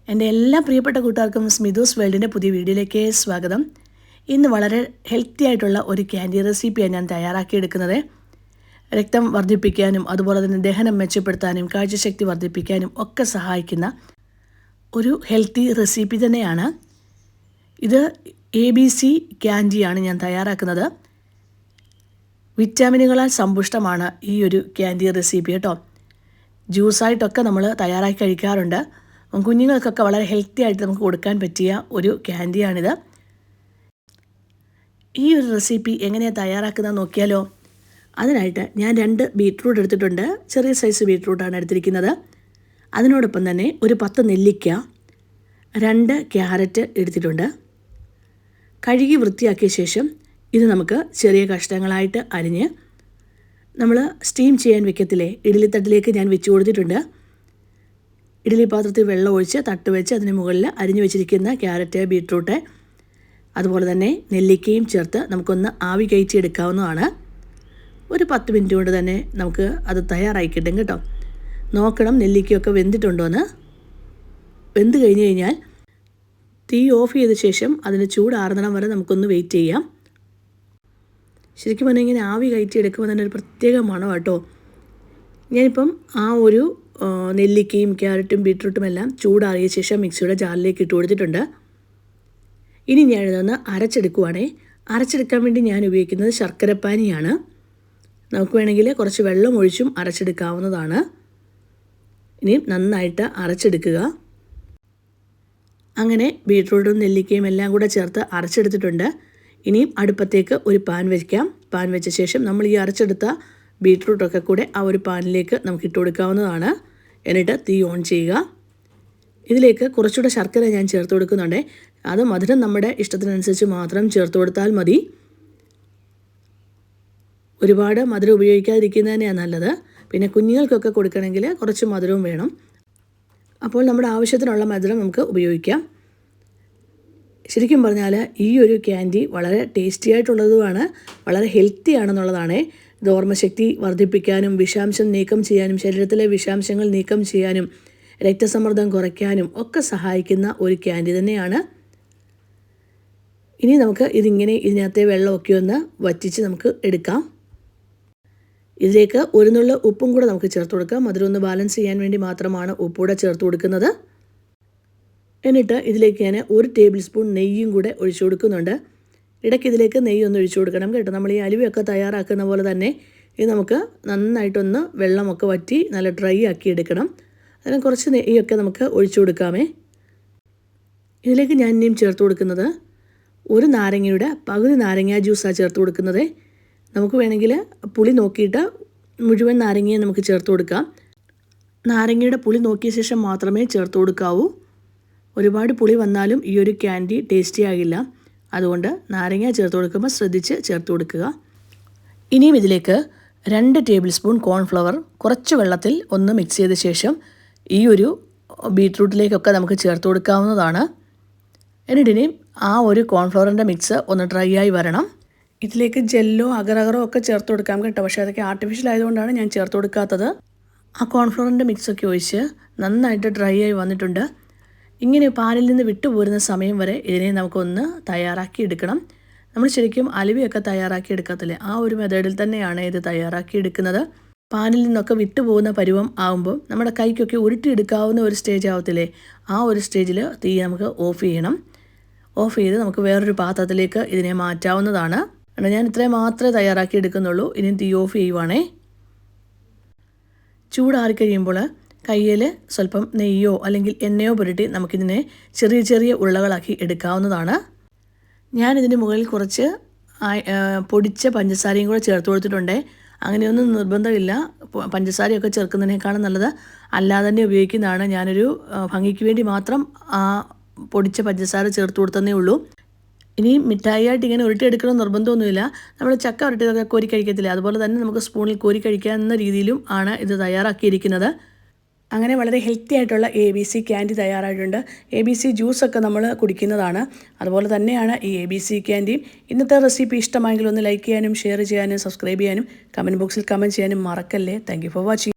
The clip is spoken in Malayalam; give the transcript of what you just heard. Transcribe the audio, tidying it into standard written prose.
എൻ്റെ എല്ലാ പ്രിയപ്പെട്ട കൂട്ടുകാർക്കും സ്മിതൂസ് വേൾഡിൻ്റെ പുതിയ വീഡിയോയിലേക്ക് സ്വാഗതം. ഇന്ന് വളരെ ഹെൽത്തി ആയിട്ടുള്ള ഒരു ക്യാൻഡി റെസിപ്പിയാണ് ഞാൻ തയ്യാറാക്കിയെടുക്കുന്നത്. രക്തം വർദ്ധിപ്പിക്കാനും അതുപോലെ തന്നെ ദഹനം മെച്ചപ്പെടുത്താനും കാഴ്ചശക്തി വർദ്ധിപ്പിക്കാനും ഒക്കെ സഹായിക്കുന്ന ഒരു ഹെൽത്തി റെസിപ്പി തന്നെയാണ്. ഇത് ABC ക്യാൻഡിയാണ് ഞാൻ തയ്യാറാക്കുന്നത്. വിറ്റാമിനുകളാൽ സമ്പുഷ്ടമാണ് ഈ ഒരു ക്യാൻഡി റെസിപ്പി കേട്ടോ. ജ്യൂസായിട്ടൊക്കെ നമ്മൾ തയ്യാറാക്കി കഴിക്കാറുണ്ട്. കുഞ്ഞുങ്ങൾക്കൊക്കെ വളരെ ഹെൽത്തി ആയിട്ട് നമുക്ക് കൊടുക്കാൻ പറ്റിയ ഒരു ക്യാൻഡിയാണിത്. ഈ ഒരു റെസിപ്പി എങ്ങനെയാണ് തയ്യാറാക്കുന്നത് നോക്കിയാലോ. അതിനായിട്ട് ഞാൻ 2 ബീറ്റ്റൂട്ട് എടുത്തിട്ടുണ്ട്. ചെറിയ സൈസ് ബീറ്റ്റൂട്ടാണ് എടുത്തിരിക്കുന്നത്. അതിനോടൊപ്പം തന്നെ ഒരു 10 നെല്ലിക്ക, 2 ക്യാരറ്റ് എടുത്തിട്ടുണ്ട്. കഴുകി വൃത്തിയാക്കിയ ശേഷം ഇത് നമുക്ക് ചെറിയ കഷ്ണങ്ങളായിട്ട് അരിഞ്ഞ് നമ്മൾ സ്റ്റീം ചെയ്യാൻ വെക്കത്തില്ലേ, ഇഡ്ഡലിത്തട്ടിലേക്ക് ഞാൻ വെച്ച് കൊടുത്തിട്ടുണ്ട്. ഇഡ്ഡലി പാത്രത്തിൽ വെള്ളം ഒഴിച്ച് തട്ട് വെച്ച് അതിന് മുകളിൽ അരിഞ്ഞു വെച്ചിരിക്കുന്ന ക്യാരറ്റ്, ബീറ്റ്റൂട്ട് അതുപോലെ തന്നെ നെല്ലിക്കയും ചേർത്ത് നമുക്കൊന്ന് ആവി കയറ്റി എടുക്കാവുന്നതാണ്. ഒരു 10 മിനിറ്റ് കൊണ്ട് തന്നെ നമുക്ക് അത് തയ്യാറായി കിട്ടും കേട്ടോ. നോക്കണം നെല്ലിക്കയൊക്കെ വെന്തിട്ടുണ്ടോ എന്ന്. വെന്ത് കഴിഞ്ഞ് കഴിഞ്ഞാൽ തീ ഓഫ് ചെയ്ത ശേഷം അതിന് ചൂടാറുന്നിടം വരെ നമുക്കൊന്ന് വെയിറ്റ് ചെയ്യാം. ശരിക്കും പറഞ്ഞാൽ ഇങ്ങനെ ആവി കയറ്റി എടുക്കുമ്പോൾ തന്നെ ഒരു പ്രത്യേക മണം കേട്ടോ. ഞാനിപ്പം ആ ഒരു നെല്ലിക്കയും ക്യാരറ്റും ബീറ്റ്റൂട്ടും എല്ലാം ചൂടാറിയ ശേഷം മിക്സിയുടെ ജാറിലേക്ക് ഇട്ട് കൊടുത്തിട്ടുണ്ട്. ഇനി ഞാൻ ഇതൊന്ന് അരച്ചെടുക്കുവാണേ. അരച്ചെടുക്കാൻ വേണ്ടി ഞാൻ ഉപയോഗിക്കുന്നത് ശർക്കരപ്പാനിയാണ്. നമുക്ക് വേണമെങ്കിൽ കുറച്ച് വെള്ളം ഒഴിച്ചും അരച്ചെടുക്കാവുന്നതാണ്. ഇനി നന്നായിട്ട് അരച്ചെടുക്കുക. അങ്ങനെ ബീറ്റ്റൂട്ടും നെല്ലിക്കയും എല്ലാം കൂടെ ചേർത്ത് അരച്ചെടുത്തിട്ടുണ്ട്. ഇനിയും അടുപ്പത്തേക്ക് ഒരു പാൻ വയ്ക്കാം. പാൻ വെച്ച ശേഷം നമ്മൾ ഈ അരച്ചെടുത്ത ബീറ്റ്റൂട്ടൊക്കെ കൂടെ ആ ഒരു പാനിലേക്ക് നമുക്ക് ഇട്ട് കൊടുക്കാവുന്നതാണ്. എന്നിട്ട് തീ ഓൺ ചെയ്യുക. ഇതിലേക്ക് കുറച്ചുകൂടെ ശർക്കര ഞാൻ ചേർത്ത് കൊടുക്കുന്നുണ്ട്. അത് മധുരം നമ്മുടെ ഇഷ്ടത്തിനനുസരിച്ച് മാത്രം ചേർത്ത് കൊടുത്താൽ മതി. ഒരുപാട് മധുരം ഉപയോഗിക്കാതിരിക്കുന്നത് തന്നെയാണ് നല്ലത്. പിന്നെ കുഞ്ഞുങ്ങൾക്കൊക്കെ കൊടുക്കണമെങ്കിൽ കുറച്ച് മധുരവും വേണം. അപ്പോൾ നമ്മുടെ ആവശ്യത്തിനുള്ള മധുരം നമുക്ക് ഉപയോഗിക്കാം. ശരിക്കും പറഞ്ഞാൽ ഈ ഒരു ക്യാൻഡി വളരെ ടേസ്റ്റി ആയിട്ടുള്ളതുമാണ്, വളരെ ഹെൽത്തി ആണെന്നുള്ളതാണ്. ഇത് ഓർമ്മശക്തി വർദ്ധിപ്പിക്കാനും വിഷാംശം നീക്കം ചെയ്യാനും ശരീരത്തിലെ വിഷാംശങ്ങൾ നീക്കം ചെയ്യാനും രക്തസമ്മർദ്ദം കുറയ്ക്കാനും ഒക്കെ സഹായിക്കുന്ന ഒരു ക്യാൻഡി തന്നെയാണ്. ഇനി നമുക്ക് ഇതിനകത്തെ വെള്ളമൊക്കെ ഒന്ന് വറ്റിച്ച് നമുക്ക് എടുക്കാം. ഇതിലേക്ക് ഒരു നുള്ള് ഉപ്പും കൂടെ നമുക്ക് ചേർത്ത് കൊടുക്കാം. മധുരം ഒന്ന് ബാലൻസ് ചെയ്യാൻ വേണ്ടി മാത്രമാണ് ഉപ്പൂടെ ചേർത്ത് കൊടുക്കുന്നത്. എന്നിട്ട് ഇതിലേക്ക് ഞാൻ 1 ടേബിൾ സ്പൂൺ നെയ്യും കൂടെ ഒഴിച്ചു കൊടുക്കുന്നുണ്ട്. ഇടയ്ക്ക് ഇതിലേക്ക് നെയ്യ് ഒന്ന് ഒഴിച്ചു കൊടുക്കണം കേട്ടോ. നമ്മൾ ഈ അലുവയൊക്കെ തയ്യാറാക്കുന്ന പോലെ തന്നെ ഇത് നമുക്ക് നന്നായിട്ടൊന്ന് വെള്ളമൊക്കെ വറ്റി നല്ല ഡ്രൈ ആക്കി എടുക്കണം. അതിന് കുറച്ച് നെയ്യൊക്കെ നമുക്ക് ഒഴിച്ചു കൊടുക്കാമേ. ഇതിലേക്ക് ഞാൻ ഇനിയും ചേർത്ത് കൊടുക്കുന്നത് ഒരു നാരങ്ങയുടെ പകുതി നാരങ്ങ ജ്യൂസാണ് ചേർത്ത് കൊടുക്കുന്നത്. നമുക്ക് വേണമെങ്കിൽ പുളി നോക്കിയിട്ട് മുഴുവൻ നാരങ്ങയെ നമുക്ക് ചേർത്ത് കൊടുക്കാം. നാരങ്ങയുടെ പുളി നോക്കിയ ശേഷം മാത്രമേ ചേർത്ത് കൊടുക്കാവൂ. ഒരുപാട് പുളി വന്നാലും ഈ ഒരു ക്യാൻഡി ടേസ്റ്റി ആകില്ല. അതുകൊണ്ട് നാരങ്ങ ചേർത്ത് കൊടുക്കുമ്പോൾ ശ്രദ്ധിച്ച് ചേർത്ത് കൊടുക്കുക. ഇനിയും ഇതിലേക്ക് 2 ടേബിൾ സ്പൂൺ കോൺഫ്ലവർ കുറച്ച് വെള്ളത്തിൽ ഒന്ന് മിക്സ് ചെയ്ത ശേഷം ഈ ഒരു ബീറ്റ്റൂട്ടിലേക്കൊക്കെ നമുക്ക് ചേർത്ത് കൊടുക്കാവുന്നതാണ്. എന്നിട്ടിനി ആ ഒരു കോൺഫ്ലവറിൻ്റെ മിക്സ് ഒന്ന് ഡ്രൈ ആയി വരണം. ഇതിലേക്ക് ജെല്ലോ അഗറോ ഒക്കെ ചേർത്ത് കൊടുക്കാം കേട്ടോ. പക്ഷേ അതൊക്കെ ആർട്ടിഫിഷ്യൽ ആയതുകൊണ്ടാണ് ഞാൻ ചേർത്ത് കൊടുക്കാത്തത്. ആ കോൺഫ്ലവറിൻ്റെ മിക്സൊക്കെ ഒഴിച്ച് നന്നായിട്ട് ഡ്രൈ ആയി വന്നിട്ടുണ്ട്. ഇങ്ങനെ പാലിൽ നിന്ന് വിട്ടുപോരുന്ന സമയം വരെ ഇതിനെ നമുക്കൊന്ന് തയ്യാറാക്കി എടുക്കണം. നമ്മൾ ശരിക്കും അലുവയൊക്കെ തയ്യാറാക്കി എടുക്കത്തില്ലേ, ആ ഒരു മെത്തേഡിൽ തന്നെയാണ് ഇത് തയ്യാറാക്കി എടുക്കുന്നത്. പാനിൽ നിന്നൊക്കെ വിട്ടുപോകുന്ന പരുവം ആകുമ്പോൾ നമ്മുടെ കൈക്കൊക്കെ ഉരുട്ടിയെടുക്കാവുന്ന ഒരു സ്റ്റേജ് ആവത്തില്ലേ, ആ ഒരു സ്റ്റേജിൽ തീ നമുക്ക് ഓഫ് ചെയ്യണം. ഓഫ് ചെയ്ത് നമുക്ക് വേറൊരു പാത്രത്തിലേക്ക് ഇതിനെ മാറ്റാവുന്നതാണ്. ഞാൻ ഇത്രയും മാത്രമേ തയ്യാറാക്കി എടുക്കുന്നുള്ളൂ. ഇനി തീ ഓഫ് ചെയ്യുവാണേ. ചൂടാറിക്കഴിയുമ്പോൾ കയ്യിൽ സ്വല്പം നെയ്യോ അല്ലെങ്കിൽ എണ്ണയോ പുരട്ടി നമുക്കിതിനെ ചെറിയ ചെറിയ ഉരുളകളാക്കി എടുക്കാവുന്നതാണ്. ഞാനിതിന് മുകളിൽ കുറച്ച് പൊടിച്ച പഞ്ചസാരയും കൂടെ ചേർത്ത് കൊടുത്തിട്ടുണ്ട്. അങ്ങനെയൊന്നും നിർബന്ധമില്ല. പഞ്ചസാരയൊക്കെ ചേർക്കുന്നതിനേക്കാളും നല്ലത് അല്ലാതെ തന്നെ ഉപയോഗിക്കുന്നതാണ്. ഞാനൊരു ഭംഗിക്ക് വേണ്ടി മാത്രം ആ പൊടിച്ച പഞ്ചസാര ചേർത്ത് കൊടുത്തതേ ഉള്ളൂ. ഇനി മിഠായിയായിട്ട് ഇങ്ങനെ ഉരുട്ടിയെടുക്കണം നിർബന്ധമൊന്നുമില്ല. നമ്മൾ ചക്ക ഉരുട്ടിയതൊക്കെ കോരി കഴിക്കത്തില്ല, അതുപോലെ തന്നെ നമുക്ക് സ്പൂണിൽ കോരി കഴിക്കാവുന്ന രീതിയിലും ആണ് ഇത് തയ്യാറാക്കിയിരിക്കുന്നത്. അങ്ങനെ വളരെ ഹെൽത്തി ആയിട്ടുള്ള ABC ക്യാൻഡി തയ്യാറായിട്ടുണ്ട്. ABC ജ്യൂസൊക്കെ നമ്മൾ കുടിക്കുന്നതാണ്. അതുപോലെ തന്നെയാണ് ഈ ABC ക്യാൻഡി. ഇന്നത്തെ റെസിപ്പി ഇഷ്ടമായെങ്കിൽ ഒന്ന് ലൈക്ക് ചെയ്യാനും ഷെയർ ചെയ്യാനും സബ്സ്ക്രൈബ് ചെയ്യാനും കമൻറ്റ് ബോക്സിൽ കമൻറ്റ് ചെയ്യാനും മറക്കല്ലേ. Thank you for watching.